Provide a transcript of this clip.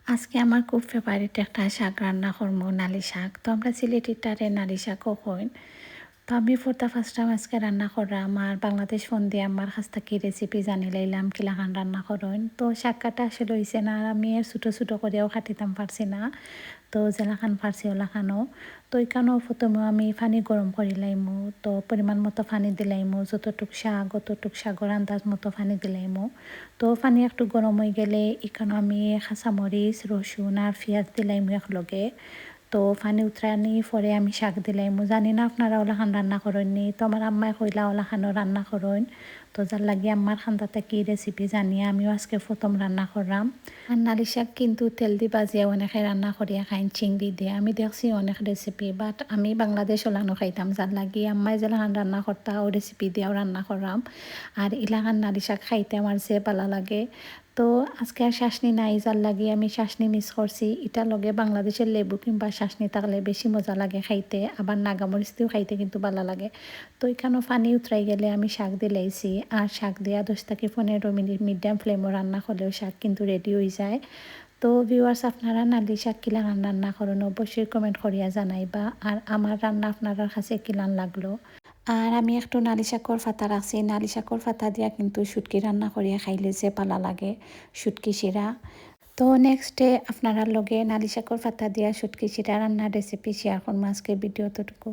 আজকে আমার খুব ফেভারিট একটা শাক রান্না করবো, নালি শাক। তো আমরা সিলেটিটারে নালি শাকও কইন। তো আমি ফর দ্য ফার্স্ট টাইম আজকে রান্না করলাম আর বাংলাদেশ ফোন দিয়ে আমার কাছ থেকে রেসিপি জানি লাইলাম কিলাখান রান্না করেন। তো শাক কাটা আসলে হয়েছে না আর আমি আর ছোটো ছোটো করেও কাটিতাম পারছি না। তো জেলাখান ফার্সি ওলাখানো তো এখানেও প্রথমে আমি পানি গরম করি লাইমু। তো পরিমাণ মতো পানি দিলাইমু, যতটুক শাক অতটুক শাকর আন্দাজ মতো পানি দিলাইমু। তো পানি একটু গরম হয়ে গেলে এখানে আমি কাঁচামরিচ রসুন আর পেঁয়াজ দিলাইমু একলগে। তো পানি উতরানি পরে আমি শাক দিলাইমু। জানি না আপনারা ওলাখান রান্না করেননি, তো আমার আম্মাই কইলা ওলাখানও রান্না করেন। তো যার লাগে আমার খান্দাতে কি রেসিপি জানিয়ে আমিও আজকে প্রথম রান্না করলাম। আর নালি শাক কিন্তু তেল দিয়ে বাজিয়ে অনেকে রান্না করিয়া খাইন চিংড়ি দিয়ে। আমি দেখছি অনেক রেসিপি, বাট আমি বাংলাদেশ ওলানো খাইতাম, যার লাগি আম্মাই যেলাখান রান্না করতা ও রেসিপি দিয়েও রান্না করলাম। আর ইলাখান নালি শাক খাইতে আমার যে ভালো লাগে। তো আজকে আর শাসনি নাই, যার লাগি আমি শাসনি মিস করছি। এটার লগে বাংলাদেশের লেবু কিংবা শাসনি থাকলে বেশি মজা লাগে খাইতে, আবার নাগামরিচ দিয়েও খাইতে কিন্তু ভালো লাগে। তো এখানেও পানি উতরাই গেলে আমি শাক দিলাইছি আর শাক দিয়া 10 থেকে 15 মিনিট মিডিয়াম ফ্লেমও রান্না করলেও শাক কিন্তু রেডি হয়ে যায়। তো ভিউয়ার্স, আপনারা নালি শাক কিলান রান্না করেন অবশ্যই কমেন্ট করিয়া জানাইবা আর আমার রান্না আপনার কাছে কিলান লাগলো। আর আমি একটু নালি শাকর পাতা রাখছি, নালি শাকর পাতা দিয়া কিন্তু শুটকি রান্না করিয়া খাইলে যে পালা লাগে, শুটকি শিরা। তো নেক্সট ডে আপনারা লগে নালি শাকর পাতা দিয়া শুটকি শিরা রান্নার রেসিপি শেয়ার করবো আজকে ভিডিওতটুকু।